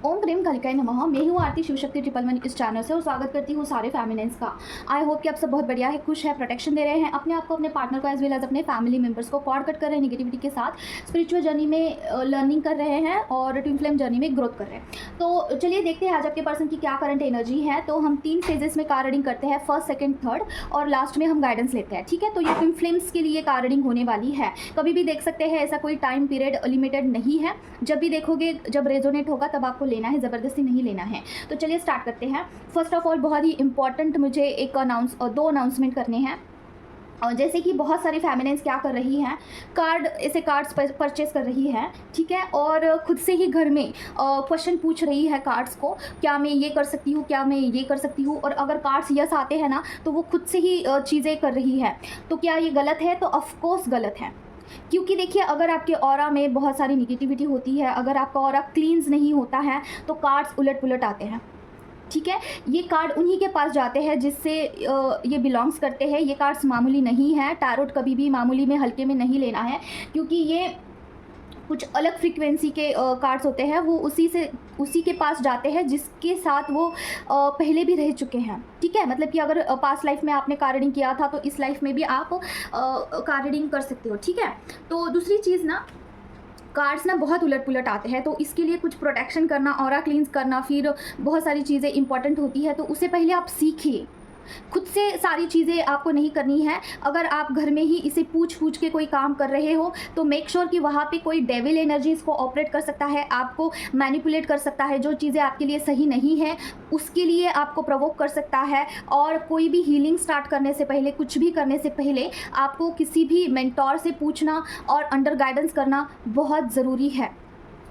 ओम cream कालिकाय नमः। मैं हूँ आरती शिवशक्ति 111 इस चैनल से और स्वागत करती हूँ सारे फैमिलीज का। आई होप कि आप सब बहुत बढ़िया है, खुश है, प्रोटेक्शन दे रहे हैं अपने आप को, अपने पार्टनर को, एज वेल एज अपने फैमिली मेंबर्स को कॉर्ड कट कर रहे हैं नेगेटिविटी के साथ, स्पिरिचुअल जर्नी में लर्निंग कर रहे हैं और ट्विन फ्लेम जर्नी में ग्रोथ कर रहे हैं। तो चलिए देखते हैं आज आपके पर्सन की क्या करंट एनर्जी है। तो हम 3 फेजेस में कार्ड रीडिंग करते हैं, फर्स्ट, सेकंड, थर्ड, और लास्ट में हम गाइडेंस लेते हैं। ठीक है, तो ये ट्विन फ्लेम्स के लिए कार्ड रीडिंग होने वाली है। कभी भी देख सकते हैं, ऐसा कोई टाइम पीरियड लिमिटेड नहीं है। जब भी देखोगे, जब रेजोनेट होगा तब आपको लेना है, ज़बरदस्ती नहीं लेना है। तो चलिए स्टार्ट करते हैं। फर्स्ट ऑफ ऑल बहुत ही इंपॉर्टेंट मुझे एक दो अनाउंसमेंट करने हैं। और जैसे कि बहुत सारी फैमिलीज क्या कर रही हैं, ऐसे कार्ड्स परचेस कर रही है, ठीक है, और खुद से ही घर में क्वेश्चन पूछ रही है कार्ड्स को, क्या मैं ये कर सकती हूँ, क्या मैं ये कर सकती हूँ। और अगर कार्ड्स यस आते हैं ना, तो वो खुद से ही चीज़ें कर रही है। तो क्या ये गलत है? तो ऑफकोर्स गलत है। क्योंकि देखिए, अगर आपके ऑरा में बहुत सारी निगेटिविटी होती है, अगर आपका ऑरा क्लींस नहीं होता है, तो कार्ड्स उलट पुलट आते हैं। ठीक है, ये कार्ड उन्हीं के पास जाते हैं जिससे ये बिलोंग्स करते हैं। ये कार्ड्स मामूली नहीं है। टैरोट कभी भी मामूली में, हल्के में नहीं लेना है, क्योंकि ये कुछ अलग फ्रीक्वेंसी के कार्ड्स होते हैं। वो उसी के पास जाते हैं जिसके साथ वो पहले भी रह चुके हैं। ठीक है, मतलब कि अगर पास्ट लाइफ में आपने कार्ड रीडिंग किया था, तो इस लाइफ में भी आप कार्ड रीडिंग कर सकते हो। ठीक है, तो दूसरी चीज़ ना, कार्ड्स ना बहुत उलट पुलट आते हैं, तो इसके लिए कुछ प्रोटेक्शन करना, ऑरा क्लींस करना, फिर बहुत सारी चीज़ें इंपॉर्टेंट होती है। तो उससे पहले आप सीखिए। खुद से सारी चीज़ें आपको नहीं करनी है। अगर आप घर में ही इसे पूछ के कोई काम कर रहे हो, तो मेक श्योर कि वहाँ पे कोई डेविल एनर्जी इसको ऑपरेट कर सकता है, आपको मैनिपुलेट कर सकता है, जो चीज़ें आपके लिए सही नहीं है उसके लिए आपको प्रोवोक कर सकता है। और कोई भी हीलिंग स्टार्ट करने से पहले, कुछ भी करने से पहले, आपको किसी भी मेंटोर से पूछना और अंडर गाइडेंस करना बहुत ज़रूरी है।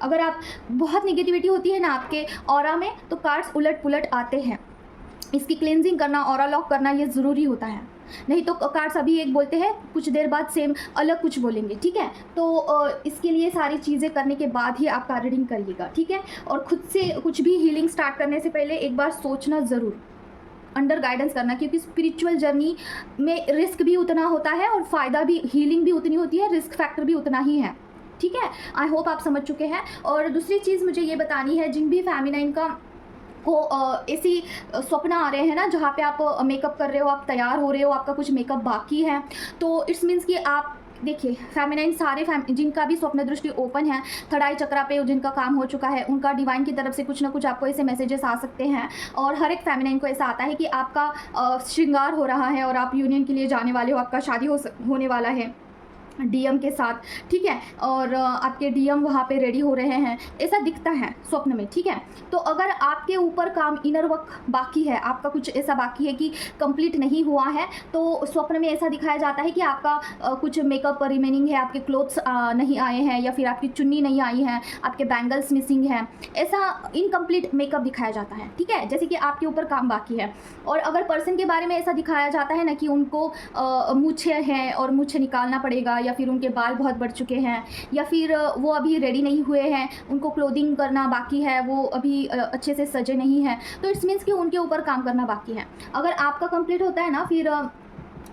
अगर आप बहुत निगेटिविटी होती है ना आपके ऑरा में, तो कार्ड्स उलट पुलट आते हैं। इसकी क्लेंजिंग करना, ऑरा लॉक करना, ये ज़रूरी होता है। नहीं तो कार्ड्स अभी एक बोलते हैं, कुछ देर बाद सेम अलग कुछ बोलेंगे। ठीक है, तो इसके लिए सारी चीज़ें करने के बाद ही आप कार्ड रीडिंग करिएगा। ठीक है, और खुद से कुछ भी हीलिंग स्टार्ट करने से पहले एक बार सोचना ज़रूर, अंडर गाइडेंस करना, क्योंकि स्पिरिचुअल जर्नी में रिस्क भी उतना होता है और फ़ायदा भी, हीलिंग भी उतनी होती है, रिस्क फैक्टर भी उतना ही है। ठीक है, आई होप आप समझ चुके हैं। और दूसरी चीज़ मुझे ये बतानी है, जिन भी फेमिनाइन को ऐसी स्वप्न आ रहे हैं ना, जहाँ पे आप मेकअप कर रहे हो, आप तैयार हो रहे हो, आपका कुछ मेकअप बाकी है, तो इट्स मीन्स कि आप देखिए, फेमिनाइन सारे जिनका भी स्वप्न दृष्टि ओपन है, थर्ड आई चक्रा पे जिनका काम हो चुका है, उनका डिवाइन की तरफ से कुछ ना कुछ आपको ऐसे मैसेजेस आ सकते हैं। और हर एक फेमिनाइन को ऐसा आता है कि आपका श्रृंगार हो रहा है और आप यूनियन के लिए जाने वाले हो, आपका शादी होने वाला है डीएम के साथ। ठीक है, और आपके डीएम वहाँ पे रेडी हो रहे हैं, ऐसा दिखता है स्वप्न में। ठीक है, तो अगर आपके ऊपर काम, इनर वर्क बाकी है, आपका कुछ ऐसा बाकी है कि कंप्लीट नहीं हुआ है, तो स्वप्न में ऐसा दिखाया जाता है कि आपका कुछ मेकअप रिमेनिंग है, आपके क्लोथ्स नहीं आए हैं, या फिर आपकी चुन्नी नहीं आई है, आपके बैंगल्स मिसिंग हैं, ऐसा इनकम्प्लीट मेकअप दिखाया जाता है। ठीक है, जैसे कि आपके ऊपर काम बाकी है। और अगर पर्सन के बारे में ऐसा दिखाया जाता है ना कि उनको मूछें हैं और मूछें निकालना पड़ेगा, या फिर उनके बाल बहुत बढ़ चुके हैं, या फिर वो अभी रेडी नहीं हुए हैं, उनको क्लोथिंग करना बाकी है, वो अभी अच्छे से सजे नहीं हैं, तो इट्स मीन्स कि उनके ऊपर काम करना बाकी है। अगर आपका कंप्लीट होता है ना, फिर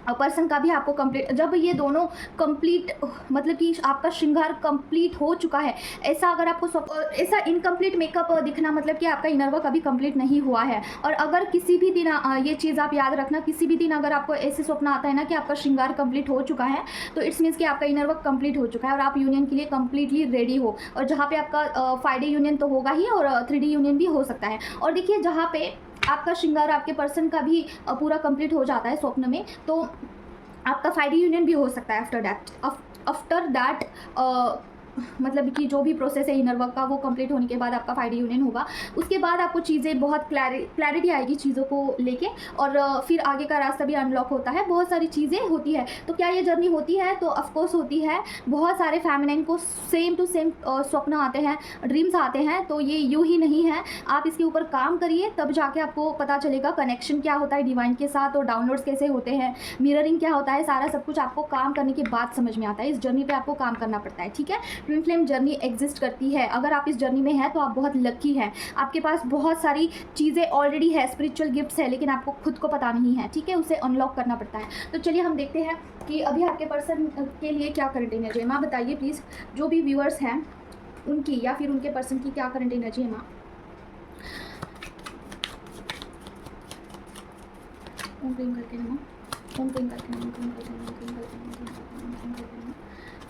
पर्सन का भी आपको कंप्लीट, जब ये दोनों कंप्लीट, मतलब कि आपका श्रृंगार कंप्लीट हो चुका है, ऐसा अगर आपको ऐसा इनकम्प्लीट मेकअप दिखना, मतलब कि आपका इनर वर्क अभी कंप्लीट नहीं हुआ है। और अगर किसी भी दिन ये चीज़ आप याद रखना, किसी भी दिन अगर आपको ऐसे स्वप्न आता है ना कि आपका श्रृंगार कंप्लीट हो चुका है, तो इट्स मीन्स कि आपका इनर वर्क कंप्लीट हो चुका है और आप यूनियन के लिए कंप्लीटली रेडी हो। और जहाँ पे आपका 5D यूनियन तो होगा ही, और 3D यूनियन भी हो सकता है। और देखिए, जहाँ पे आपका श्रृंगार, आपके पर्सन का भी पूरा कंप्लीट हो जाता है स्वप्न में, तो आपका 5D यूनियन भी हो सकता है आफ्टर दैट मतलब कि जो भी प्रोसेस है इनर वर्क का, वो कंप्लीट होने के बाद आपका 5D यूनियन होगा। उसके बाद आपको चीज़ें बहुत क्लैरिटी आएगी चीज़ों को लेके, और फिर आगे का रास्ता भी अनलॉक होता है। बहुत सारी चीज़ें होती है। तो क्या ये जर्नी होती है? तो ऑफकोर्स होती है। बहुत सारे फेमिनाइन को सेम टू सेम स्वप्न आते हैं, ड्रीम्स आते हैं। तो ये यूँ ही नहीं है, आप इसके ऊपर काम करिए, तब जाके आपको पता चलेगा कनेक्शन क्या होता है डिवाइन के साथ, और डाउनलोड्स कैसे होते हैं, मिररिंग क्या होता है, सारा सब कुछ आपको काम करने के बाद समझ में आता है। इस जर्नी पर आपको काम करना पड़ता है। ठीक है, ट्विन फ्लेम जर्नी एग्जिस्ट करती है। अगर आप इस जर्नी में हैं तो आप बहुत लकी हैं, आपके पास बहुत सारी चीज़ें ऑलरेडी है, स्पिरिचुअल गिफ्ट्स है, लेकिन आपको खुद को पता नहीं है। ठीक है, उसे अनलॉक करना पड़ता है। तो चलिए हम देखते हैं कि अभी आपके पर्सन के लिए क्या करंट एनर्जी है। माँ बताइए प्लीज़, जो भी व्यूअर्स हैं उनकी या फिर उनके पर्सन की क्या करंट एनर्जी है माँ। ओम क्लीम करके नमः, ओम क्लीम करके नमः, ओम क्लीम करके नमः, ओम क्लीम करके नमः,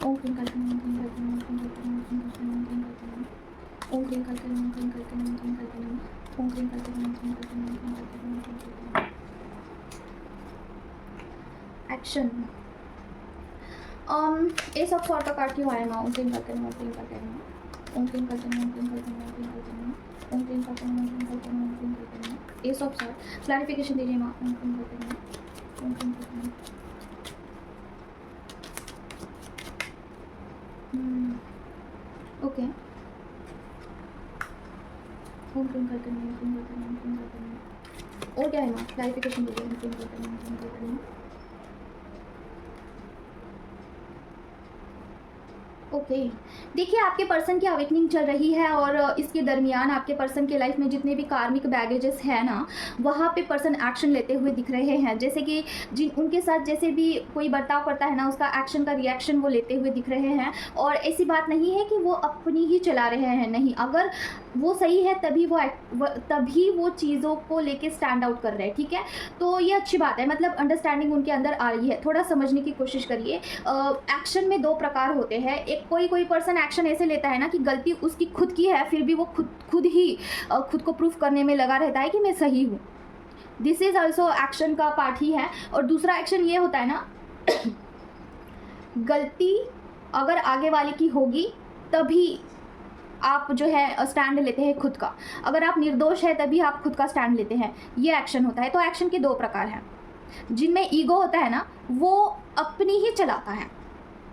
ओम क्लीम करके नमः, ओम क्लीम करके नमः, ओम क्लीम करके नमः, ओम क्लीम करके नमः, ओम क्लीम करके नमः, ओम क्लीम करके नमः, ओम क्लीम करके नमः, ओम क्लीम करके नमः, ओम क्लीम करके नमः, ओम क्लीम करके नमः, ओम क्लीम करके नमः, ओम क्लीम करके नमः, ओम क्लीम करके नमः। एक्शन। एस ऑफ सॉर्ड का कार्ड क्यों आया? ओम क्लीम करके नमः, ओम क्लीम करके नमः, ओम क्लीम करके नमः, ओम क्लीम करके नमः, ओम क्लीम करके नमः, ओम क्लीम करके नमः, ओम क्लीम करके नमः, ओम क्लीम करके नमः। एस ऑफ सॉर्ड, क्लैरिफिकेशन दीजिए माँ। ओम क्लीम करके नमः, ओम क्लीम करके नमः। ओके। ओम क्लीम करके नमः, ओम क्लीम करके नमः, ओम क्लीम करके नमः। और क्या है माँ? क्लैरिफिकेशन दीजिए। ओम क्लीम करके नमः, ओम क्लीम करके नमः। ओके। देखिए, आपके पर्सन की अवेकनिंग चल रही है और इसके दरमियान आपके पर्सन के लाइफ में जितने भी कार्मिक बैगेजेस हैं ना, वहाँ पे पर्सन एक्शन लेते हुए दिख रहे हैं। जैसे कि जिन उनके साथ जैसे भी कोई बर्ताव करता है ना, उसका एक्शन का रिएक्शन वो लेते हुए दिख रहे हैं। और ऐसी बात नहीं है कि वो अपनी ही चला रहे हैं, नहीं। अगर वो सही है तभी तभी वो चीज़ों को लेके स्टैंड आउट कर रहे हैं, ठीक है। तो ये अच्छी बात है, मतलब अंडरस्टैंडिंग उनके अंदर आ रही है। थोड़ा समझने की कोशिश करिए। एक्शन में दो प्रकार होते हैं। एक कोई पर्सन एक्शन ऐसे लेता है ना कि गलती उसकी खुद की है, फिर भी वो खुद ही खुद को प्रूफ करने में लगा रहता है कि मैं सही हूँ। दिस इज ऑल्सो एक्शन का पार्ट ही है। और दूसरा एक्शन ये होता है ना, गलती अगर आगे वाले की होगी तभी आप जो है स्टैंड लेते हैं खुद का। अगर आप निर्दोष है तभी आप खुद का स्टैंड लेते हैं, ये एक्शन होता है। तो एक्शन के दो प्रकार हैं। जिनमें ईगो होता है ना, वो अपनी ही चलाता है,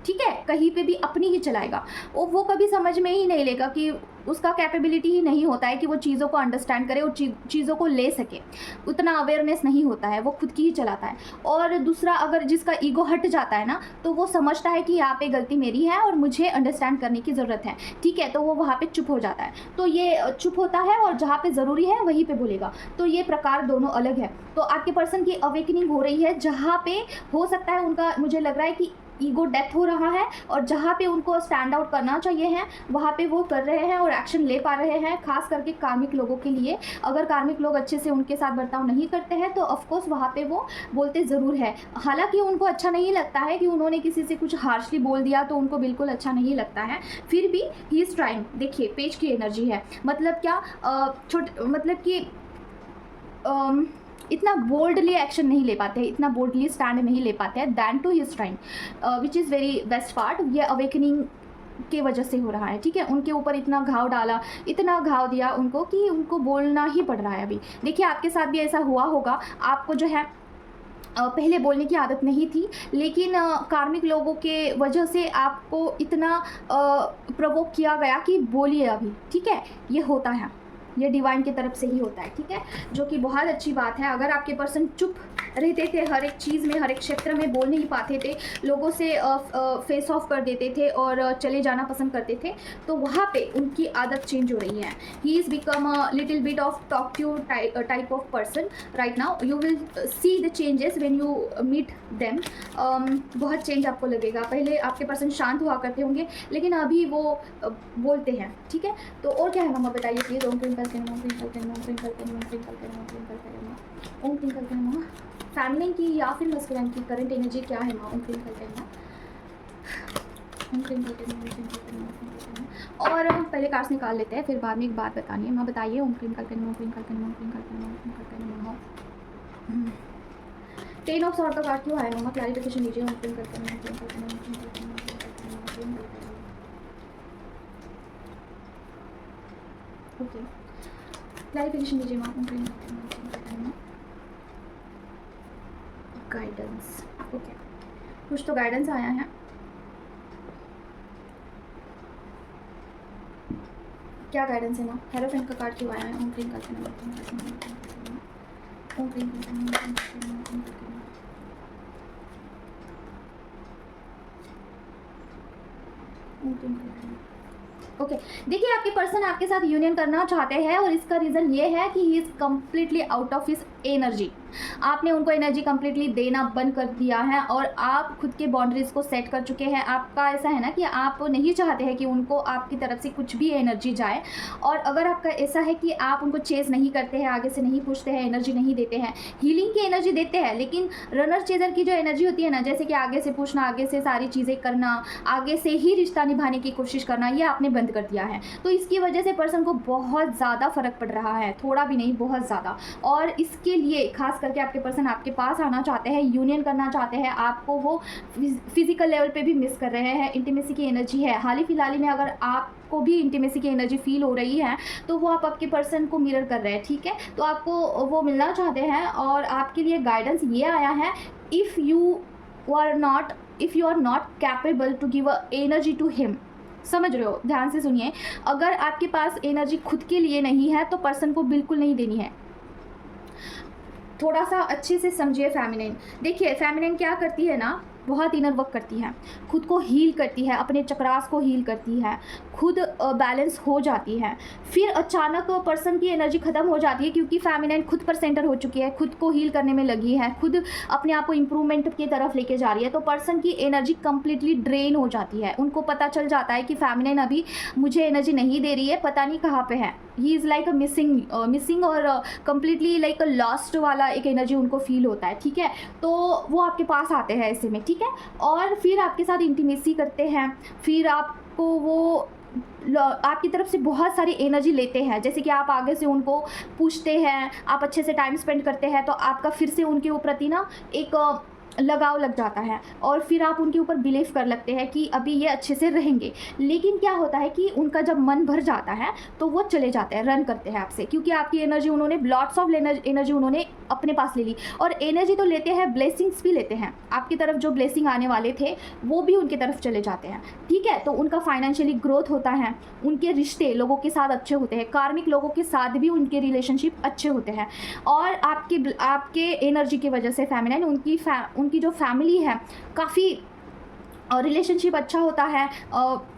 ठीक है, कहीं पे भी अपनी ही चलाएगा। वो कभी समझ में ही नहीं लेगा कि उसका कैपेबिलिटी ही नहीं होता है कि वो चीज़ों को अंडरस्टैंड करे और चीज़ों को ले सके। उतना अवेयरनेस नहीं होता है, वो खुद की ही चलाता है। और दूसरा, अगर जिसका ईगो हट जाता है ना, तो वो समझता है कि यहाँ पे गलती मेरी है और मुझे अंडरस्टैंड करने की ज़रूरत है, ठीक है, तो वो वहाँ पे चुप हो जाता है। तो ये चुप होता है और जहाँ पे ज़रूरी है वहीं पे बोलेगा। तो ये प्रकार दोनों अलग है। तो आपके पर्सन की अवेकनिंग हो रही है, जहाँ पे हो सकता है उनका, मुझे लग रहा है कि ईगो डेथ हो रहा है, और जहाँ पे उनको स्टैंड आउट करना चाहिए है वहाँ पे वो कर रहे हैं और एक्शन ले पा रहे हैं। खास करके कार्मिक लोगों के लिए, अगर कार्मिक लोग अच्छे से उनके साथ बर्ताव नहीं करते हैं तो ऑफकोर्स वहाँ पे वो बोलते ज़रूर है। हालांकि उनको अच्छा नहीं लगता है कि उन्होंने किसी से कुछ हार्शली बोल दिया, तो उनको बिल्कुल अच्छा नहीं लगता है, फिर भी ही इज़ ट्राइंग। देखिए, पेज की एनर्जी है, मतलब क्या, मतलब कि इतना बोल्डली एक्शन नहीं ले पाते हैं, इतना बोल्डली स्टैंड नहीं ले पाते हैं than to his time, which is very best part. ये अवेकनिंग के वजह से हो रहा है, ठीक है। उनके ऊपर इतना घाव डाला, इतना घाव दिया उनको कि उनको बोलना ही पड़ रहा है अभी। देखिए, आपके साथ भी ऐसा हुआ होगा। आपको जो है पहले बोलने की आदत नहीं थी, लेकिन कार्मिक लोगों के वजह से आपको इतना प्रवोक किया गया कि बोलिए अभी, ठीक है। ये होता है, ये डिवाइन की तरफ से ही होता है, ठीक है, जो कि बहुत अच्छी बात है। अगर आपके पर्सन चुप रहते थे हर एक चीज़ में, हर एक क्षेत्र में, बोल नहीं पाते थे, लोगों से फेस ऑफ कर देते थे और चले जाना पसंद करते थे, तो वहाँ पे उनकी आदत चेंज हो रही है। He is become a little bit of talkative type of person right now. You will see the changes when you meet them. बहुत चेंज आपको लगेगा। पहले आपके पर्सन शांत हुआ करते होंगे, लेकिन अभी वो बोलते हैं, ठीक है। तो और क्या है मामा, बताइए प्लीज़। ओम क्लीम करके नमः, ओम क्लीम करके नमः, ओम क्लीम करके नमः, ओम क्लीम करके नमः, ओम क्लीम करके नमः, ओम क्लीम करके नमः। फैमिली की या फिर मस्कुराइन की करंट एनर्जी क्या है माँ? ओम क्लीम करके नमः, ओम क्लीम करके नमः, ओम क्लीम करके नमः, ओम क्लीम करके नमः। और हम पहले कार्ड्स निकाल लेते हैं, फिर बाद में एक बात बतानी है। माँ बताइए। ओम क्लीम करके नमः, ओम क्लीम करके नमः, ओम क्लीम करके नमः, ओम क्लीम करके नमः। 10 ऑफ सॉर्ड का कार्ड क्यों आया मामा? क्लैरिफिकेशन दीजिए। ओम क्लीम करके नमः, ओम क्लीम करके नमः, ओम क्लीम करके नमः, ओम क्लीम करके नमः, ओम क्लीम करके नमः। ओके, क्लैरिफिकेशन दीजिए माँ। ओम क्लीम करके नमः, ओम क्लीम करके नमः। गाइडेंस, ओके, कुछ तो गाइडेंस आया है। क्या गाइडेंस है माँ? हेरोफेंट का कार्ड क्यों आया है? ओम क्लीम करके नमः, ओम क्लीम करके नमः, ओम क्लीम करके नमः, ओम क्लीम करके नमः, ओम क्लीम करके नमः, ओम क्लीम करके नमः, ओम क्लीम करके नमः। ओके, देखिए, आपके पर्सन आपके साथ यूनियन करना चाहते हैं और इसका रीज़न ये है कि he is completely out of his energy, आपने उनको एनर्जी कंप्लीटली देना बंद कर दिया है और आप खुद के बाउंड्रीज़ को सेट कर चुके हैं। आपका ऐसा है ना कि आप नहीं चाहते हैं कि उनको आपकी तरफ से कुछ भी एनर्जी जाए। और अगर आपका ऐसा है कि आप उनको चेज़ नहीं करते हैं, आगे से नहीं पूछते हैं, एनर्जी नहीं देते हैं, हीलिंग की एनर्जी देते हैं, लेकिन रनर चेज़र की जो एनर्जी होती है ना, जैसे कि आगे से पूछना, आगे से सारी चीज़ें करना, आगे से ही रिश्ता निभाने की कोशिश करना, ये आपने बंद कर दिया है। तो इसकी वजह से पर्सन को बहुत ज़्यादा फ़र्क पड़ रहा है, थोड़ा भी नहीं, बहुत ज़्यादा। और इसके लिए खास करके आपके पर्सन आपके पास आना चाहते हैं, यूनियन करना चाहते हैं, आपको वो फिजिकल लेवल पे भी मिस कर रहे हैं। इंटीमेसी की एनर्जी है हाल ही फिलहाल में, अगर आपको भी इंटीमेसी की एनर्जी फील हो रही है तो वो आप आपके पर्सन को मिरर कर रहे हैं, ठीक है। तो आपको वो मिलना चाहते हैं और आपके लिए गाइडेंस ये आया है, if you are not capable to give a energy to him, समझ रहे हो, ध्यान से सुनिए। अगर आपके पास एनर्जी खुद के लिए नहीं है तो पर्सन को बिल्कुल नहीं देनी है। थोड़ा सा अच्छे से समझिए फेमिनिन। देखिए फेमिनिन क्या करती है ना, बहुत इनर वर्क करती है, खुद को हील करती है, अपने चक्रास को हील करती है, खुद बैलेंस हो जाती है। फिर अचानक पर्सन की एनर्जी ख़त्म हो जाती है क्योंकि फेमिनिन खुद पर सेंटर हो चुकी है, खुद को हील करने में लगी है, खुद अपने आप को इम्प्रूवमेंट की तरफ लेके जा रही है। तो पर्सन की एनर्जी कम्प्लीटली ड्रेन हो जाती है। उनको पता चल जाता है कि फेमिनिन अभी मुझे एनर्जी नहीं दे रही है, पता नहीं कहाँ पे है। He is like a missing और कम्प्लीटली लाइक अ लॉस्ट वाला एक एनर्जी उनको फील होता है, ठीक है। तो वो आपके पास आते हैं ऐसे में, ठीक है, और फिर आपके साथ इंटीमेसी करते हैं। फिर आपको वो आपकी तरफ से बहुत सारी एनर्जी लेते हैं, जैसे कि आप आगे से उनको पूछते हैं, आप अच्छे से टाइम स्पेंड करते हैं, तो आपका फिर से उनके प्रति ना एक लगाव लग जाता है और फिर आप उनके ऊपर बिलीव कर लगते हैं कि अभी ये अच्छे से रहेंगे। लेकिन क्या होता है कि उनका जब मन भर जाता है तो वो चले जाते हैं, रन करते हैं आपसे, क्योंकि आपकी एनर्जी उन्होंने लॉट्स ऑफ एनर्जी उन्होंने अपने पास ले ली। और एनर्जी तो लेते हैं, ब्लेसिंग्स भी लेते हैं। आपकी तरफ जो ब्लेसिंग आने वाले थे वो भी उनकी तरफ चले जाते हैं, ठीक है। तो उनका फाइनेंशियली ग्रोथ होता है, उनके रिश्ते लोगों के साथ अच्छे होते हैं, कार्मिक लोगों के साथ भी उनके रिलेशनशिप अच्छे होते हैं। और आपके एनर्जी की वजह से फेमिनिन उनकी जो फैमिली है काफ़ी रिलेशनशिप अच्छा होता है,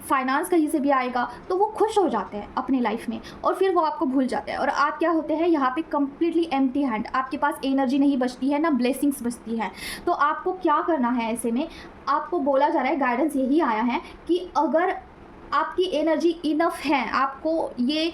फाइनेंस कहीं से भी आएगा तो वो खुश हो जाते हैं अपनी लाइफ में और फिर वो आपको भूल जाते हैं। और आप क्या होते हैं यहाँ पे कम्प्लीटली एम्प्टी हैंड, आपके पास एनर्जी नहीं बचती है, ना ब्लेसिंग्स बचती है। तो आपको क्या करना है ऐसे में, आपको बोला जा रहा है, गाइडेंस यही आया है कि अगर आपकी एनर्जी इनफ है, आपको ये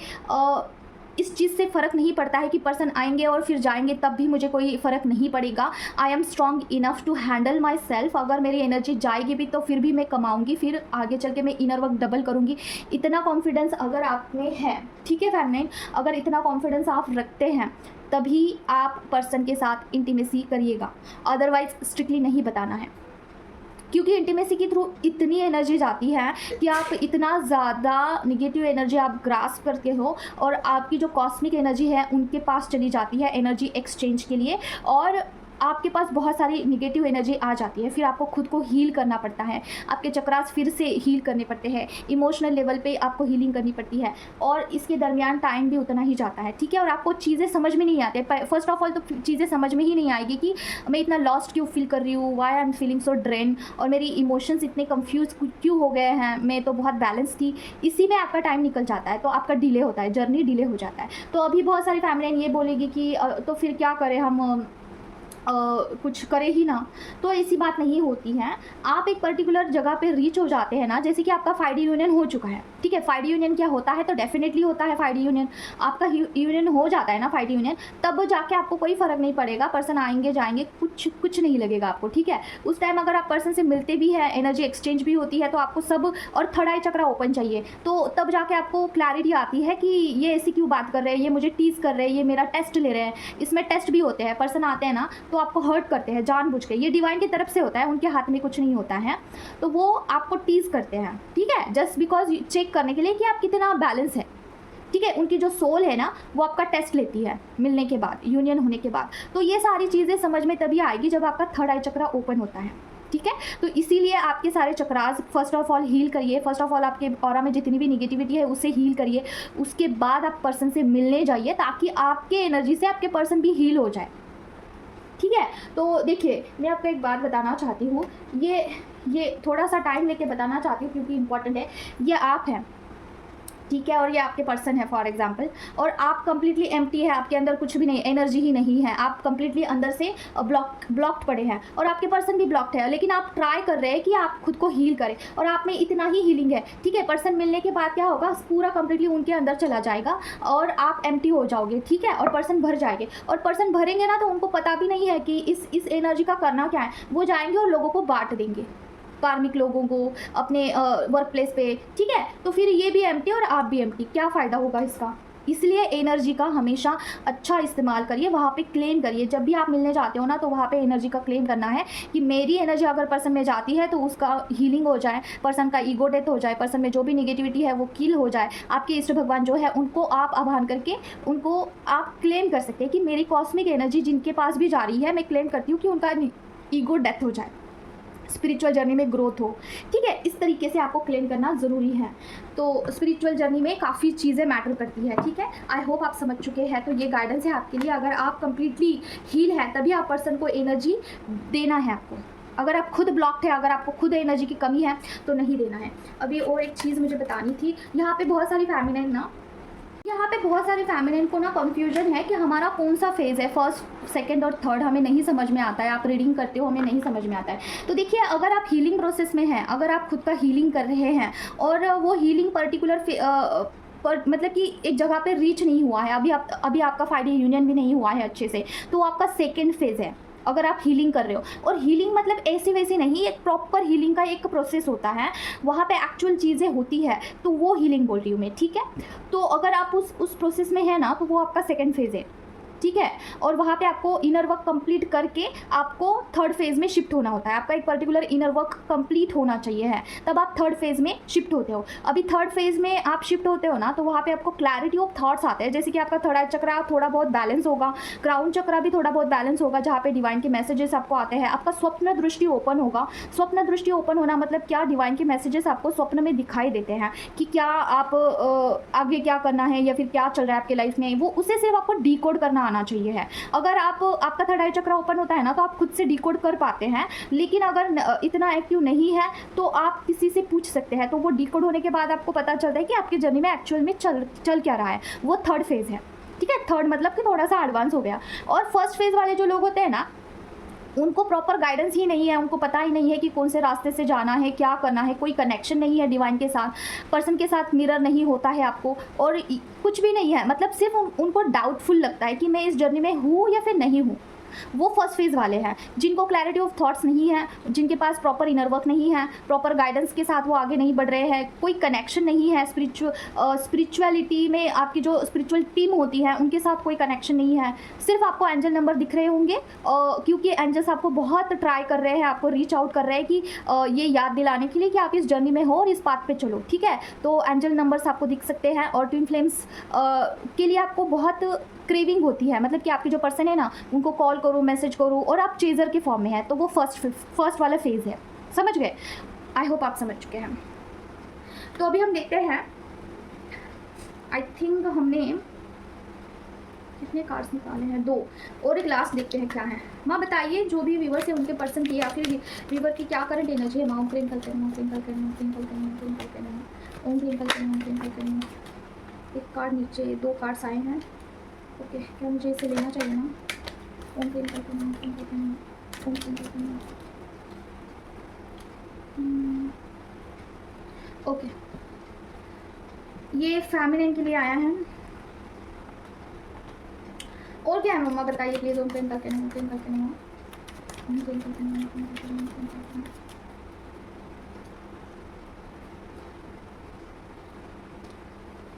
इस चीज़ से फ़र्क नहीं पड़ता है कि पर्सन आएंगे और फिर जाएंगे, तब भी मुझे कोई फ़र्क नहीं पड़ेगा। I am strong enough to handle myself. अगर मेरी एनर्जी जाएगी भी तो फिर भी मैं कमाऊंगी, फिर आगे चल के मैं इनर वर्क डबल करूंगी। इतना कॉन्फिडेंस अगर आप में है, ठीक है फेमिनिन, अगर इतना कॉन्फिडेंस आप रखते हैं तभी आप पर्सन के साथ इंटीमेसी करिएगा, अदरवाइज स्ट्रिक्टली नहीं बताना है। क्योंकि इंटीमेसी के थ्रू इतनी एनर्जी जाती है कि आप इतना ज़्यादा निगेटिव एनर्जी आप ग्रास्प करते हो और आपकी जो कॉस्मिक एनर्जी है उनके पास चली जाती है एनर्जी एक्सचेंज के लिए, और आपके पास बहुत सारी निगेटिव एनर्जी आ जाती है। फिर आपको खुद को हील करना पड़ता है, आपके चक्रास फिर से हील करने पड़ते हैं, इमोशनल लेवल पे आपको हीलिंग करनी पड़ती है और इसके दरमियान टाइम भी उतना ही जाता है, ठीक है। और आपको चीज़ें समझ में नहीं आती, फर्स्ट ऑफ ऑल तो चीज़ें समझ में ही नहीं आएगी कि मैं इतना लॉस्ट क्यों फील कर रही हूँ, why I am feeling so drain, और मेरी इमोशंस इतने कन्फ्यूज क्यों हो गए हैं, मैं तो बहुत बैलेंस थी। इसी में आपका टाइम निकल जाता है, तो आपका डिले होता है, जर्नी डिले हो जाता है। तो अभी बहुत सारी फैमिली ये बोलेगी कि तो फिर क्या करें हम, कुछ करे ही ना, तो ऐसी बात नहीं होती है। आप एक पर्टिकुलर जगह पे रीच हो जाते हैं ना, जैसे कि आपका 5D यूनियन हो चुका है, ठीक है। 5D यूनियन क्या होता है, तो डेफिनेटली होता है 5D यूनियन, आपका यूनियन हो जाता है ना 5D यूनियन, तब जाके आपको कोई फ़र्क नहीं पड़ेगा, पर्सन आएंगे जाएंगे, कुछ नहीं लगेगा आपको, ठीक है। उस टाइम अगर आप पर्सन से मिलते भी हैं, एनर्जी एक्सचेंज भी होती है, तो आपको सब, और थर्ड आई चक्रा ओपन चाहिए, तो तब जाके आपको क्लैरिटी आती है कि ये ऐसी क्यों बात कर रहे हैं, ये मुझे टीज़ कर रहे हैं, ये मेरा टेस्ट ले रहे हैं। इसमें टेस्ट भी होते हैं, पर्सन आते हैं ना तो आपको हर्ट करते हैं जानबूझ के, ये डिवाइन की तरफ से होता है, उनके हाथ में कुछ नहीं होता है, तो वो आपको टीज करते हैं, ठीक है, जस्ट बिकॉज चेक करने के लिए कि आप कितना बैलेंस है, ठीक है। उनकी जो सोल है ना वो आपका टेस्ट लेती है मिलने के बाद, यूनियन होने के बाद। तो ये सारी चीज़ें समझ में तभी आएगी जब आपका थर्ड आई चक्रा ओपन होता है, ठीक है। तो इसीलिए आपके सारे chakras first of all heal करिए, फर्स्ट ऑफ ऑल आपके ऑरा में जितनी भी निगेटिविटी है उससे हील करिए, उसके बाद आप पर्सन से मिलने जाइए ताकि आपके एनर्जी से आपके पर्सन भी हील हो जाए, ठीक है। तो देखिए मैं आपको एक बात बताना चाहती हूँ, ये थोड़ा सा टाइम लेके बताना चाहती हूँ क्योंकि इम्पॉर्टेंट है। ये आप हैं, ठीक है, और ये आपके पर्सन है फॉर एग्जांपल, और आप कंप्लीटली एम्प्टी है, आपके अंदर कुछ भी नहीं, एनर्जी ही नहीं है, आप कंप्लीटली अंदर से ब्लॉक्ड पड़े हैं, और आपके पर्सन भी ब्लॉक्ड है, लेकिन आप ट्राई कर रहे हैं कि आप खुद को हील करें, और आप में इतना ही हीलिंग है। ठीक है, पर्सन मिलने के बाद क्या होगा, पूरा कंप्लीटली उनके अंदर चला जाएगा और आप एम्प्टी हो जाओगे। ठीक है, और पर्सन भर जाएंगे, और पर्सन भरेंगे ना तो उनको पता भी नहीं है कि इस एनर्जी का करना क्या है। वो जाएंगे और लोगों को बांट देंगे, कार्मिक लोगों को अपने वर्क प्लेस पे। ठीक है, तो फिर ये भी एम्प्टी और आप भी एम्प्टी, क्या फ़ायदा होगा इसका। इसलिए एनर्जी का हमेशा अच्छा इस्तेमाल करिए, वहाँ पे क्लेम करिए। जब भी आप मिलने जाते हो ना तो वहाँ पे एनर्जी का क्लेम करना है कि मेरी एनर्जी अगर पर्सन में जाती है तो उसका हीलिंग हो जाए, पर्सन का ईगो डेथ हो जाए, पर्सन में जो भी निगेटिविटी है वो किल हो जाए। आपके इष्ट भगवान जो है उनको आप आह्वान करके उनको आप क्लेम कर सकते हैं कि मेरी कॉस्मिक एनर्जी जिनके पास भी जा रही है, मैं क्लेम करती हूँ कि उनका ईगो डेथ हो जाए, स्पिरिचुअल जर्नी में ग्रोथ हो। ठीक है, इस तरीके से आपको क्लेम करना ज़रूरी है। तो स्पिरिचुअल जर्नी में काफ़ी चीज़ें मैटर करती है। ठीक है, आई होप आप समझ चुके हैं। तो ये गाइडेंस है आपके लिए। अगर आप कंप्लीटली हील है तभी आप पर्सन को एनर्जी देना है आपको। अगर आप खुद ब्लॉक्ड है, अगर आपको खुद एनर्जी की कमी है तो नहीं देना है। अभी और एक चीज़ मुझे बतानी थी, यहाँ पे बहुत सारी फेमिनिन को ना कंफ्यूजन है कि हमारा कौन सा फेज़ है, फर्स्ट सेकंड और थर्ड हमें नहीं समझ में आता है। आप रीडिंग करते हो, हमें नहीं समझ में आता है। तो देखिए, अगर आप हीलिंग प्रोसेस में हैं, अगर आप खुद का हीलिंग कर रहे हैं और वो हीलिंग पर्टिकुलर मतलब कि एक जगह पे रीच नहीं हुआ है, अभी आपका 5D यूनियन भी नहीं हुआ है अच्छे से, तो आपका सेकेंड फेज़ है। अगर आप हीलिंग कर रहे हो, और हीलिंग मतलब ऐसी वैसी नहीं, एक प्रॉपर हीलिंग का एक प्रोसेस होता है, वहाँ पे एक्चुअल चीज़ें होती है, तो वो हीलिंग बोल रही हूँ मैं। ठीक है, तो अगर आप उस प्रोसेस में है ना तो वो आपका सेकेंड फेज़ है। ठीक है, और वहाँ पे आपको इनर वर्क कंप्लीट करके आपको थर्ड फेज़ में शिफ्ट होना होता है। आपका एक पर्टिकुलर इनर वर्क कंप्लीट होना चाहिए है, तब आप थर्ड फेज़ में शिफ्ट होते हो। अभी थर्ड फेज़ में आप शिफ्ट होते हो ना तो वहाँ पे आपको क्लैरिटी ऑफ थॉट्स आते हैं, जैसे कि आपका थर्ड आई चक्रा थोड़ा बहुत बैलेंस होगा, क्राउन चक्रा भी थोड़ा बहुत बैलेंस होगा, जहाँ पे डिवाइन के मैसेजेस आपको आते हैं। आपका स्वप्न दृष्टि ओपन होगा। स्वप्न दृष्टि ओपन होना मतलब क्या, डिवाइन के मैसेजेस आपको स्वप्न में दिखाई देते हैं कि क्या आप आगे क्या करना है या फिर क्या चल रहा है आपके लाइफ में, वो उसे सिर्फ आपको डिकोड करना आना चाहिए है। अगर आपका थर्ड आई चक्रा ओपन होता है ना तो आप खुद से डिकोड कर पाते हैं, लेकिन अगर इतना एक्टिव नहीं है तो आप किसी से पूछ सकते हैं, तो वो डिकोड होने के बाद आपको पता चलता है कि आपकी जर्नी में एक्चुअल में चल क्या रहा है। वो थर्ड फेज़ है। ठीक है, थर्ड मतलब कि थोड़ा सा एडवांस हो गया। और फर्स्ट फेज़ वाले जो लोग होते हैं ना, उनको प्रॉपर गाइडेंस ही नहीं है, उनको पता ही नहीं है कि कौन से रास्ते से जाना है, क्या करना है, कोई कनेक्शन नहीं है डिवाइन के साथ, पर्सन के साथ मिरर नहीं होता है आपको, और कुछ भी नहीं है, मतलब सिर्फ उनको डाउटफुल लगता है कि मैं इस जर्नी में हूँ या फिर नहीं हूँ। वो फर्स्ट फेज़ वाले हैं, जिनको क्लैरिटी ऑफ थॉट्स नहीं है, जिनके पास प्रॉपर इनर वर्क नहीं है, प्रॉपर गाइडेंस के साथ वो आगे नहीं बढ़ रहे हैं, कोई कनेक्शन नहीं है स्पिरिचुअलिटी में। आपकी जो स्पिरिचुअल टीम होती है उनके साथ कोई कनेक्शन नहीं है। सिर्फ आपको एंजल नंबर दिख रहे होंगे, क्योंकि एंजल्स आपको बहुत ट्राई कर रहे हैं, आपको रीच आउट कर रहे हैं कि ये याद दिलाने के लिए कि आप इस जर्नी में हो और इस पाथ पे चलो। ठीक है, तो एंजल नंबर्स आपको दिख सकते हैं। और ट्विन फ्लेम्स के लिए आपको बहुत क्रेविंग होती है, मतलब कि आपके जो पर्सन है ना उनको कॉल करो, मैसेज करो, और आप चेजर के फॉर्म में है, तो वो फर्स्ट वाला फेज़ है। समझ गए? आई होप आप समझ चुके हैं। तो अभी हम देखते हैं, आई थिंक हमने कितने कार्ड्स निकाले हैं, 2, और एक लास्ट देखते हैं क्या है। माँ बताइए, जो भी व्यूवर्स है उनके पर्सन की या फिर व्यूवर की क्या करंट एनर्जी है। माँ ओम क्लीम कलते हैं। एक कार्ड नीचे, 2 कार्ड्स आए हैं। ओके, क्या मुझे इसे लेना चाहिए ना? ओम क्लीम करते हैं। ओके, ये फेमिनिन के लिए आया है। और क्या है मम्मा बताइए प्लीज़। ओम क्लीम करके नहीं।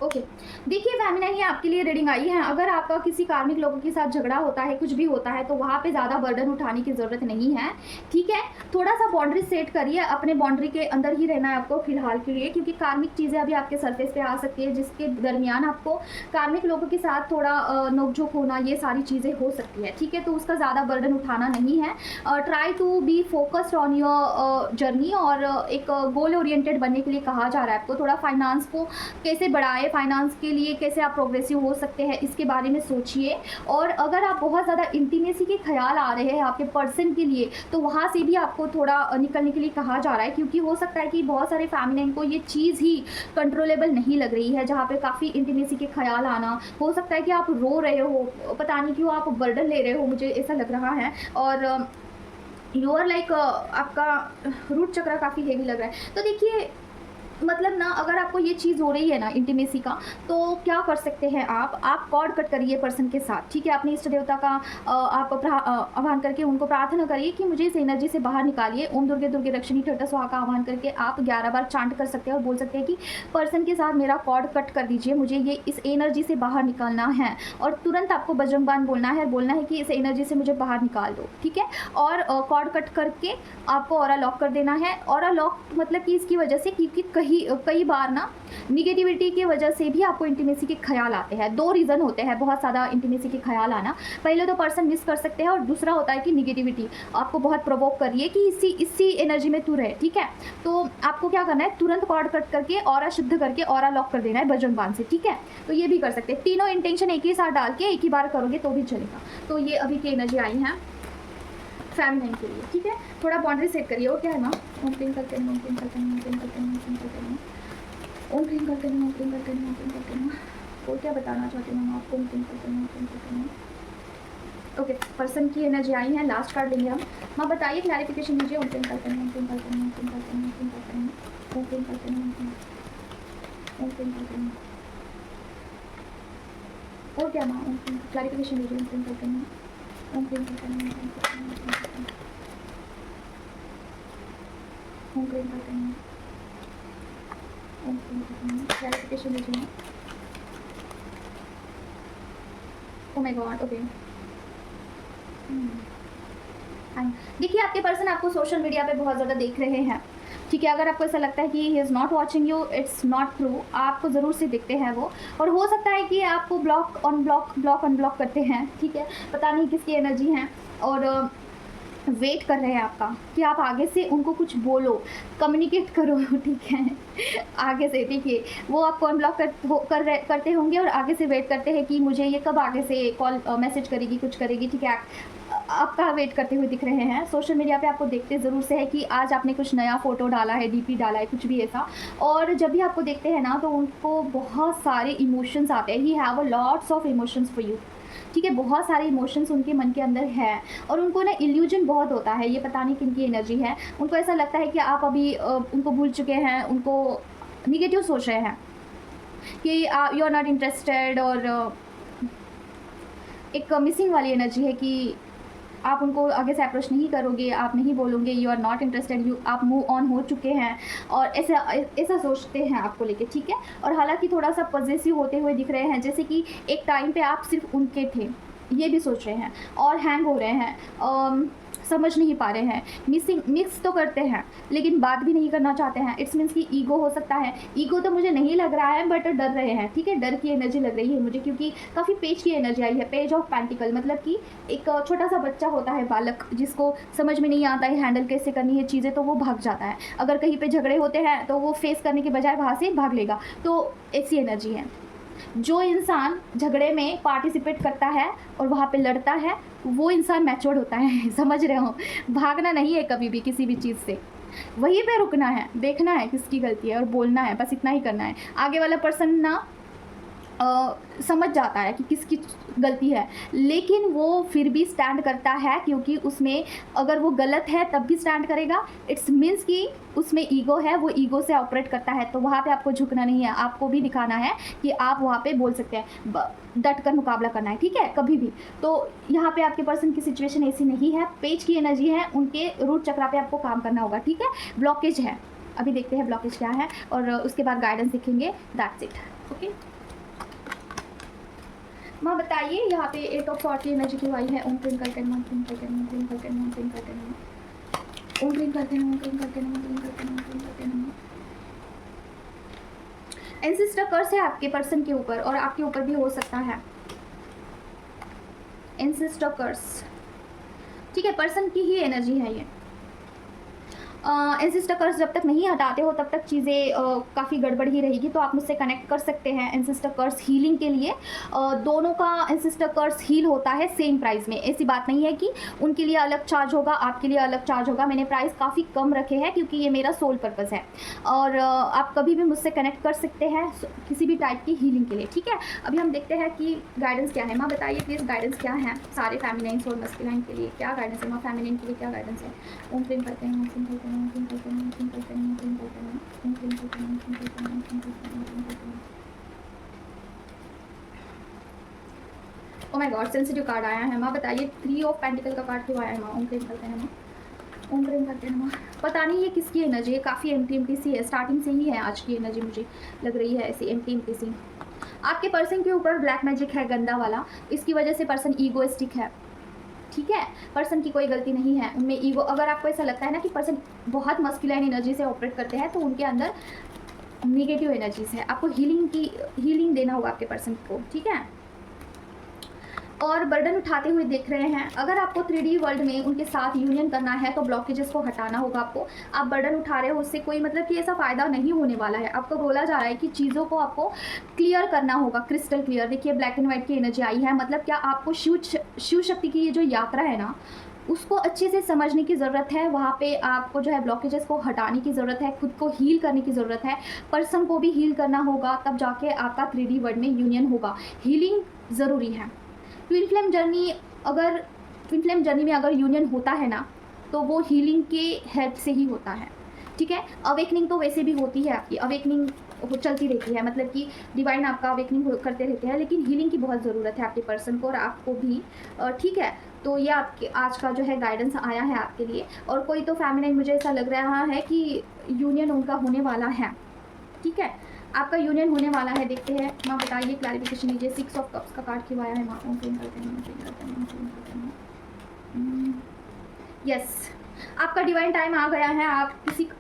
ओके, देखिए फेमिनिन, ये आपके लिए रीडिंग आई है। अगर आपका किसी कार्मिक लोगों के साथ झगड़ा होता है, कुछ भी होता है, तो वहाँ पे ज़्यादा बर्डन उठाने की ज़रूरत नहीं है। ठीक है, थोड़ा सा बाउंड्री सेट करिए, अपने बाउंड्री के अंदर ही रहना है आपको फिलहाल के लिए, क्योंकि कार्मिक चीज़ें अभी आपके सरफेस पे आ सकती है, जिसके दरमियान आपको कार्मिक लोगों के साथ थोड़ा नोकझोंक होना, ये सारी चीज़ें हो सकती है। ठीक है, तो उसका ज़्यादा बर्डन उठाना नहीं है। Try to be focused on your journey, और एक गोल ओरिएंटेड बनने के लिए कहा जा रहा है आपको। थोड़ा फाइनेंस को कैसे बढ़ाए, फाइनेंस के लिए कैसे आप प्रोग्रेसिव हो सकते हैं, इसके बारे में सोचिए। और अगर आप बहुत ज़्यादा इंटीमेसी के ख्याल आ रहे हैं आपके पर्सन के लिए, तो वहाँ से भी आपको थोड़ा निकलने के लिए कहा जा रहा है, क्योंकि हो सकता है कि बहुत सारे फैमिलिन को ये चीज़ ही कंट्रोलेबल नहीं लग रही है, जहाँ पे काफ़ी इंटीमेसी के ख्याल आना। हो सकता है कि आप रो रहे हो, पता नहीं क्यों आप बर्डन ले रहे हो, मुझे ऐसा लग रहा है। और यू आर लाइक आपका रूट चक्र काफ़ी हेवी लग रहा है। तो देखिए, मतलब ना, अगर आपको ये चीज़ हो रही है ना इंटीमेसी का, तो क्या कर सकते हैं आप कॉर्ड कट करिए पर्सन के साथ, ठीक है। अपने इष्ट देवता का आप आह्वान करके उनको प्रार्थना करिए कि मुझे इस एनर्जी से बाहर निकालिए। ओम दुर्गे दुर्गे रक्षिणी ठट्टा स्वाहा का आह्वान करके आप 11 बार चांट कर सकते हैं और बोल सकते हैं कि पर्सन के साथ मेरा कॉर्ड कट कर दीजिए, मुझे ये इस एनर्जी से बाहर निकालना है। और तुरंत आपको बजरंग बाण बोलना है, बोलना है कि इस एनर्जी से मुझे बाहर निकाल दो, ठीक है। और कॉर्ड कट करके आपको ऑरा लॉक कर देना है। ऑरा लॉक मतलब कि इसकी वजह से, क्योंकि कई बार ना निगेटिविटी की वजह से भी आपको इंटीमेसी के ख्याल आते हैं। 2 रीज़न होते हैं बहुत ज़्यादा इंटीमेसी के ख्याल आना। पहले तो पर्सन मिस कर सकते हैं, और दूसरा होता है कि निगेटिविटी आपको बहुत प्रोवोक कर रही है कि इसी एनर्जी में तू रहे, ठीक है। तो आपको क्या करना है, तुरंत कॉर्ड कट करके ऑरा शुद्ध करके ऑरा लॉक कर देना है बजरंग बाण से, ठीक है। तो ये भी कर सकते हैं। तीनों इंटेंशन एक ही साथ डाल के एक ही बार करोगे तो भी चलेगा। तो ये अभी की एनर्जी आई है फैमिली के लिए, ठीक है। थोड़ा बाउंड्री सेट करिए। और क्या है ना, ओम क्लीन करते हैं, ओम क्लीन करते हैं, ओम क्लीन करते हैं, ओम क्लीन करते हैं, ओम क्लीन करते हैं, ओम क्लीन करते हैं, ओम क्लीन करते हैं। और क्या बताना चाहती हूँ आपको, ओम क्लीन करते हैं, ओम क्लीन करते हैं। ओके, पर्सन की एनर्जी आई है, लास्ट कार्ड लेंगे हम। माँ बताइए, क्लैरिफिकेशन दीजिए। ओम क्लीन करते हैं, ओम क्लीन करते हैं, ओम क्लीन करते हैं, ओम क्लीन करते हैं, ओम क्लीन करते हैं, ओम क्लीन करते हैं। और क्या माँ, क्लैरिफिकेशन दीजिए। ओम क्लीन करते हैं, ओम क्लीन करते हैं, ओम क्लीन करते हैं, ओम क्लीन करते हैं, ओम क्लीन करते हैं, ओम क्लीन करते हैं। क्लैरिफिकेशन दीजिए। Oh my God, okay. देखिए, आपके पर्सन आपको सोशल मीडिया पे बहुत ज़्यादा देख रहे हैं, ठीक है। अगर आपको ऐसा लगता है कि he is not watching you, it's not true. आपको ज़रूर से दिखते हैं वो, और हो सकता है कि आपको ब्लॉक अनब्लॉक करते हैं, ठीक है। पता नहीं किसकी एनर्जी है, और वेट कर रहे हैं आपका कि आप आगे से उनको कुछ बोलो, कम्युनिकेट करो, ठीक है। आगे से देखिए, वो आपको अनब्लॉक करते होंगे और आगे से वेट करते हैं कि मुझे ये कब आगे से कॉल मैसेज करेगी, कुछ करेगी, ठीक है। आपका वेट करते हुए दिख रहे हैं। सोशल मीडिया पे आपको देखते ज़रूर से है कि आज आपने कुछ नया फ़ोटो डाला है, डीपी डाला है, कुछ भी ऐसा। और जब भी आपको देखते हैं ना, तो उनको बहुत सारे इमोशंस आते हैं। He have a lots of emotions for you, ठीक है। बहुत सारे इमोशंस उनके मन के अंदर है, और उनको ना इल्यूजन बहुत होता है। ये पता नहीं किन की एनर्जी है। उनको ऐसा लगता है कि आप अभी उनको भूल चुके हैं, उनको निगेटिव सोच रहे हैं कि यू आर नॉट इंटरेस्टेड, और एक मिसिंग वाली एनर्जी है कि आप उनको आगे से अप्रोच नहीं करोगे, आप नहीं बोलोगे, यू आर नॉट इंटरेस्टेड, आप मूव ऑन हो चुके हैं, और ऐसा सोचते हैं आपको लेके, ठीक है। और हालांकि थोड़ा सा पॉजिटिव होते हुए दिख रहे हैं, जैसे कि एक टाइम पे आप सिर्फ उनके थे, ये भी सोच रहे हैं। और हैंग हो रहे हैं, समझ नहीं पा रहे हैं, मिक्स तो करते हैं लेकिन बात भी नहीं करना चाहते हैं। इट्स मीन्स कि ईगो हो सकता है। ईगो तो मुझे नहीं लग रहा है, बट डर रहे हैं, ठीक है। डर की एनर्जी लग रही है मुझे, क्योंकि काफ़ी पेज की एनर्जी आई है, पेज ऑफ पेंटिकल। मतलब कि एक छोटा सा बच्चा होता है, बालक, जिसको समझ में नहीं आता है हैंडल कैसे करनी है चीज़ें, तो वो भाग जाता है। अगर कहीं पर झगड़े होते हैं तो वो फेस करने के बजाय वहाँ से भाग लेगा। तो ऐसी एनर्जी है। जो इंसान झगड़े में पार्टिसिपेट करता है और वहाँ पे लड़ता है, वो इंसान मैच्योर्ड होता है। समझ रहे हो, भागना नहीं है कभी भी किसी भी चीज़ से, वहीं पे रुकना है, देखना है किसकी गलती है और बोलना है, बस इतना ही करना है। आगे वाला पर्सन ना समझ जाता है कि किसकी गलती है, लेकिन वो फिर भी स्टैंड करता है, क्योंकि उसमें अगर वो गलत है तब भी स्टैंड करेगा। इट्स मीन्स कि उसमें ईगो है, वो ईगो से ऑपरेट करता है। तो वहाँ पे आपको झुकना नहीं है, आपको भी दिखाना है कि आप वहाँ पे बोल सकते हैं, डट कर मुकाबला करना है, ठीक है, कभी भी। तो यहाँ पे आपके पर्सन की सिचुएशन ऐसी नहीं है, पेज की एनर्जी है, उनके रूट चक्रा पे आपको काम करना होगा, ठीक है। ब्लॉकेज है, अभी देखते हैं ब्लॉकेज क्या है, और उसके बाद गाइडेंस दिखेंगे। That's it, okay. माँ बताइए, यहाँ पे 8 ऑफ सॉर्ट की एनर्जी क्यों आई है? ओम क्लीन करते हैं, ओम क्लीन करते हैं, ओम क्लीन करते हैं, ओम क्लीन करते हैं, ओम क्लीन करते हैं, ओम क्लीन करते हैं, ओम क्लीन करते हैं, ओम क्लीन करते हैं। एंसेस्टर कर्स है आपके पर्सन के ऊपर, और आपके ऊपर भी हो सकता है एंसेस्टर कर्स, ठीक है। पर्सन की ही एनर्जी है ये। एंसेस्टर कर्स जब तक नहीं हटाते हो तब तक चीज़ें काफ़ी गड़बड़ ही रहेगी। तो आप मुझसे कनेक्ट कर सकते हैं एंसेस्टर कर्स हीलिंग के लिए। दोनों का एंसेस्टर कर्स हील होता है सेम प्राइस में। ऐसी बात नहीं है कि उनके लिए अलग चार्ज होगा, आपके लिए अलग चार्ज होगा। मैंने प्राइस काफ़ी कम रखे हैं क्योंकि ये मेरा सोल पर्पज़ है। और आप कभी भी मुझसे कनेक्ट कर सकते हैं किसी भी टाइप की हीलिंग के लिए, ठीक है। अभी हम देखते हैं कि गाइडेंस क्या है। माँ बताइए प्लीज़ गाइडेंस क्या है सारे फेमिनाइन्स और मस्कुलाइन के लिए, क्या गाइडेंस है माँ? फेमिनाइन के लिए क्या गाइडेंस है? ओम प्रेम करते हैं, ओम प्रेम करते हैं, ओम प्रेम करते हैं, ओम प्रेम करते हैं, ओम प्रेम करते हैं, ओम प्रेम करते हैं, ओम प्रेम करते हैं, ओम प्रेम करते हैं, ओम प्रेम करते हैं। Oh my God, sensitive card आया है माँ। बताइए 3 ऑफ पेंटिकल का कार्ड क्यों आया है माँ? ओम प्रेम करते हैं माँ, ओम प्रेम करते हैं माँ। पता नहीं ये किसकी एनर्जी है, काफ़ी एम्प्टी सी है, स्टार्टिंग से ही है आज की एनर्जी, मुझे लग रही है ऐसी एम्प्टी सी। आपके पर्सन के ऊपर ब्लैक मैजिक है गंदा वाला, इसकी वजह से पर्सन ईगोइस्टिक है, ठीक है। पर्सन की कोई गलती नहीं है, उनमें ईगो, अगर आपको ऐसा लगता है ना कि पर्सन बहुत मस्कुलाइन एनर्जी से ऑपरेट करते हैं तो उनके अंदर निगेटिव एनर्जीज है। आपको हीलिंग देना होगा आपके पर्सन को, ठीक है। और बर्डन उठाते हुए देख रहे हैं। अगर आपको 3D वर्ल्ड में उनके साथ यूनियन करना है तो ब्लॉकेजेस को हटाना होगा आपको। आप बर्डन उठा रहे हो, उससे कोई मतलब कि ऐसा फ़ायदा नहीं होने वाला है। आपको बोला जा रहा है कि चीज़ों को आपको क्लियर करना होगा, क्रिस्टल क्लियर। देखिए ब्लैक एंड वाइट की एनर्जी आई है, मतलब क्या आपको शिव शक्ति की ये जो यात्रा है ना, उसको अच्छे से समझने की ज़रूरत है। वहाँ पे आपको जो है ब्लॉकेजेस को हटाने की ज़रूरत है, खुद को हील करने की ज़रूरत है, पर्सन को भी हील करना होगा, तब जाके आपका 3D वर्ल्ड में यूनियन होगा। हीलिंग ज़रूरी है। ट्विन फ्लेम जर्नी में अगर यूनियन होता है ना तो वो हीलिंग के हेल्प से ही होता है, ठीक है। अवेकनिंग तो वैसे भी होती है, आपकी अवेकनिंग चलती रहती है, मतलब कि डिवाइन आपका अवेकनिंग करते रहते हैं, लेकिन हीलिंग की बहुत ज़रूरत है आपके पर्सन को और आपको भी, ठीक है। तो ये आपके आज का जो है गाइडेंस आया है आपके लिए। और कोई तो फेमिनाइन मुझे ऐसा लग रहा है कि यूनियन उनका होने वाला है, ठीक है। आपका यूनियन होने वाला है, देखते हैं। माँ बताइए, क्लैरिफिकेशन लीजिए। 6 ऑफ कप्स का कार्ड क्यों आया है माँ? ओम प्रेम करते हैं, ओम प्रेम करते हैं, ओम प्रेम करते हैं। यस, आपका डिवाइन टाइम आ गया है। आप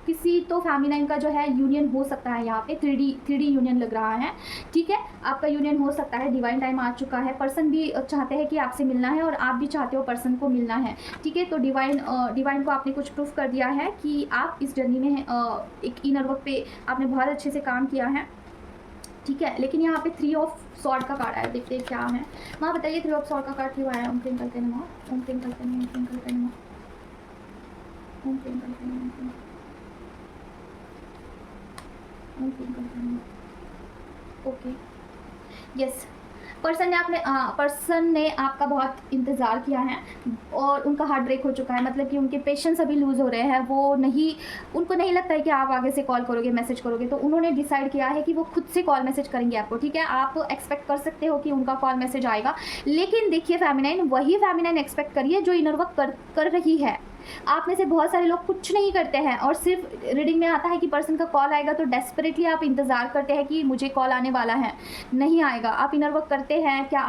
किसी तो फेमिनाइन का जो है यूनियन हो सकता है यहाँ पे। 3D यूनियन लग रहा है, ठीक है। आपका यूनियन हो सकता है, डिवाइन टाइम आ चुका है। पर्सन भी चाहते हैं कि आपसे मिलना है और आप भी चाहते हो पर्सन को मिलना है, ठीक है। तो डिवाइन को आपने कुछ प्रूफ कर दिया है कि आप इस जर्नी में एक इनर वर्क पे आपने बहुत अच्छे से काम किया है, ठीक है। लेकिन यहाँ पे 3 ऑफ सॉर्ड का कार्ड आया, देखते हैं क्या है। माँ बताइए 3 ऑफ सॉर्ड का कार्ड क्यों आया? ओम प्रेम करते हैं माँ, ओम प्रेम करते हैं, ओम प्रेम करते हैं माँ, ओम प्रेम करते हैं, ओम प्रेम करते हैं। Okay, yes. पर्सन ने आपका बहुत इंतज़ार किया है और उनका हार्ट ब्रेक हो चुका है, मतलब कि उनके पेशेंस अभी लूज़ हो रहे हैं। उनको नहीं लगता है कि आप आगे से कॉल करोगे, मैसेज करोगे, तो उन्होंने डिसाइड किया है कि वो खुद से कॉल मैसेज करेंगे आपको, ठीक है। आप एक्सपेक्ट कर सकते हो कि उनका कॉल मैसेज आएगा, लेकिन देखिए फेमिनाइन, वही फेमिनाइन एक्सपेक्ट करिए जो इनर वर्क कर रही है। आप में से बहुत सारे लोग कुछ नहीं करते हैं और सिर्फ रीडिंग में आता है कि पर्सन का कॉल आएगा तो डेस्परेटली आप इंतज़ार करते हैं कि मुझे कॉल आने वाला है, नहीं आएगा। आप इनर वर्क करते हैं क्या?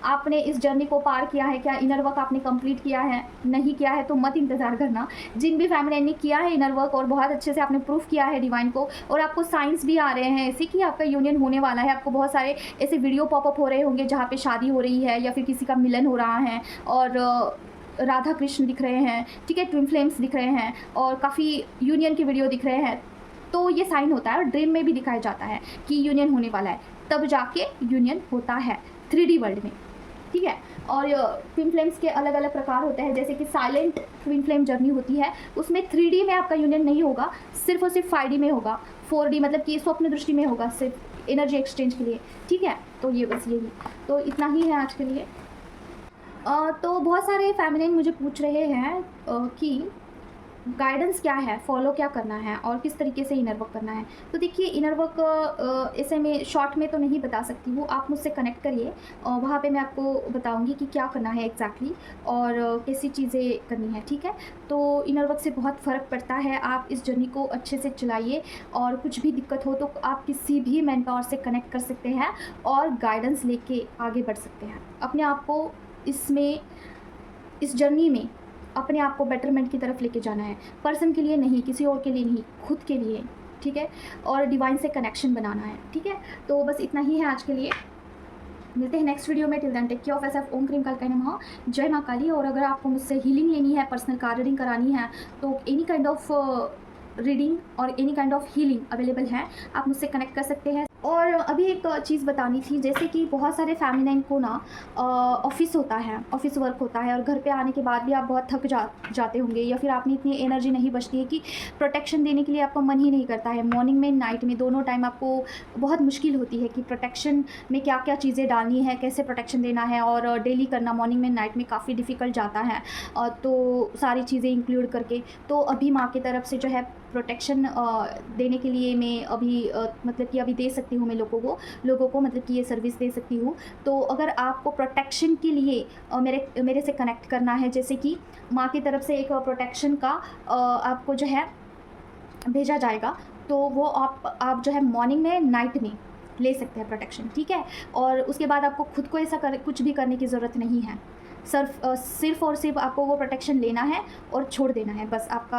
आपने इस जर्नी को पार किया है क्या? इनर वर्क आपने कंप्लीट किया है? नहीं किया है तो मत इंतज़ार करना। जिन भी फैमिली ने किया है इनर वर्क और बहुत अच्छे से आपने प्रूफ किया है डिवाइन को, और आपको साइंस भी आ रहे हैं ऐसे कि आपका यूनियन होने वाला है। आपको बहुत सारे ऐसे वीडियो पॉपअप हो रहे होंगे जहाँ पे शादी हो रही है या फिर किसी का मिलन हो रहा है और राधा कृष्ण दिख रहे हैं, ठीक है। ट्विन फ्लेम्स दिख रहे हैं और काफ़ी यूनियन की वीडियो दिख रहे हैं। तो ये साइन होता है और ड्रीम में भी दिखाया जाता है कि यूनियन होने वाला है, तब जाके यूनियन होता है 3D वर्ल्ड में, ठीक है। और ट्विन फ्लेम्स के अलग अलग प्रकार होते हैं, जैसे कि साइलेंट ट्विन फ्लेम जर्नी होती है, उसमें 3D में आपका यूनियन नहीं होगा, सिर्फ और सिर्फ 5D में होगा, 4D मतलब कि स्वप्न दृष्टि में होगा, सिर्फ एनर्जी एक्सचेंज के लिए, ठीक है। तो ये बस यही, तो इतना ही है आज के लिए। तो बहुत सारे फेमिनिन मुझे पूछ रहे हैं कि गाइडेंस क्या है, फॉलो क्या करना है और किस तरीके से इनर वर्क करना है। तो देखिए इनर वर्क ऐसे में शॉर्ट में तो नहीं बता सकती हूँ, आप मुझसे कनेक्ट करिए और वहाँ पे मैं आपको बताऊँगी कि क्या करना है एग्जैक्टली और कैसी चीज़ें करनी है, ठीक है। तो इनर वर्क से बहुत फ़र्क पड़ता है। आप इस जर्नी को अच्छे से चलाइए और कुछ भी दिक्कत हो तो आप किसी भी मेंटोर से कनेक्ट कर सकते हैं और गाइडेंस लेके आगे बढ़ सकते हैं। अपने आप को इस जर्नी में अपने आप को बेटरमेंट की तरफ लेके जाना है, पर्सन के लिए नहीं, किसी और के लिए नहीं, खुद के लिए, ठीक है। और डिवाइन से कनेक्शन बनाना है, ठीक है। तो बस इतना ही है आज के लिए। मिलते हैं नेक्स्ट वीडियो में। Till then take care of yourself. ओम क्रीम काल नमः। जय माँ काली। और अगर आपको मुझसे हीलिंग लेनी है, पर्सनल कार रीडिंग करानी है, तो एनी काइंड ऑफ रीडिंग और any kind of healing available है, आप मुझसे कनेक्ट कर सकते हैं। और अभी एक चीज़ बतानी थी, जैसे कि बहुत सारे फेमिनाइन को ना ऑफिस होता है, ऑफिस वर्क होता है, और घर पे आने के बाद भी आप बहुत थक जाते होंगे, या फिर आप में इतनी एनर्जी नहीं बचती है कि प्रोटेक्शन देने के लिए आपका मन ही नहीं करता है। मॉर्निंग में, नाइट में, दोनों टाइम आपको बहुत मुश्किल होती है कि प्रोटेक्शन में क्या क्या चीज़ें डालनी है, कैसे प्रोटेक्शन देना है, और डेली करना मॉर्निंग में, नाइट में काफ़ी डिफ़िकल्ट जाता है। तो सारी चीज़ें इंक्लूड करके, तो अभी माँ की तरफ से जो है प्रोटेक्शन देने के लिए मैं अभी मतलब कि अभी दे सकती हूँ मैं लोगों को मतलब कि ये सर्विस दे सकती हूँ। तो अगर आपको प्रोटेक्शन के लिए मेरे से कनेक्ट करना है, जैसे कि माँ की तरफ से एक प्रोटेक्शन का आपको जो है भेजा जाएगा, तो वो आप जो है मॉर्निंग में, नाइट में ले सकते हैं प्रोटेक्शन, ठीक है। और उसके बाद आपको खुद को ऐसा कुछ भी करने की ज़रूरत नहीं है। सिर्फ और सिर्फ आपको वो प्रोटेक्शन लेना है और छोड़ देना है। बस आपका,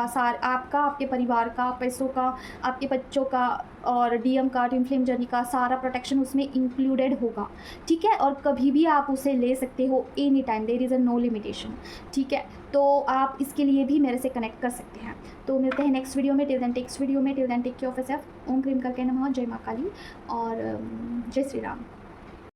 आपके परिवार का, पैसों का, आपके बच्चों का, और डीएम का, ट्विन फ्लेम जर्नी का सारा प्रोटेक्शन उसमें इंक्लूडेड होगा, ठीक है। और कभी भी आप उसे ले सकते हो, any time, there is a no limitation, ठीक है। तो आप इसके लिए भी मेरे से कनेक्ट कर सकते हैं। तो मिलते हैं नेक्स्ट वीडियो में। Till then take care of yourself. ओम क्रीम करके नमः। जय माँ काली और जय श्री राम।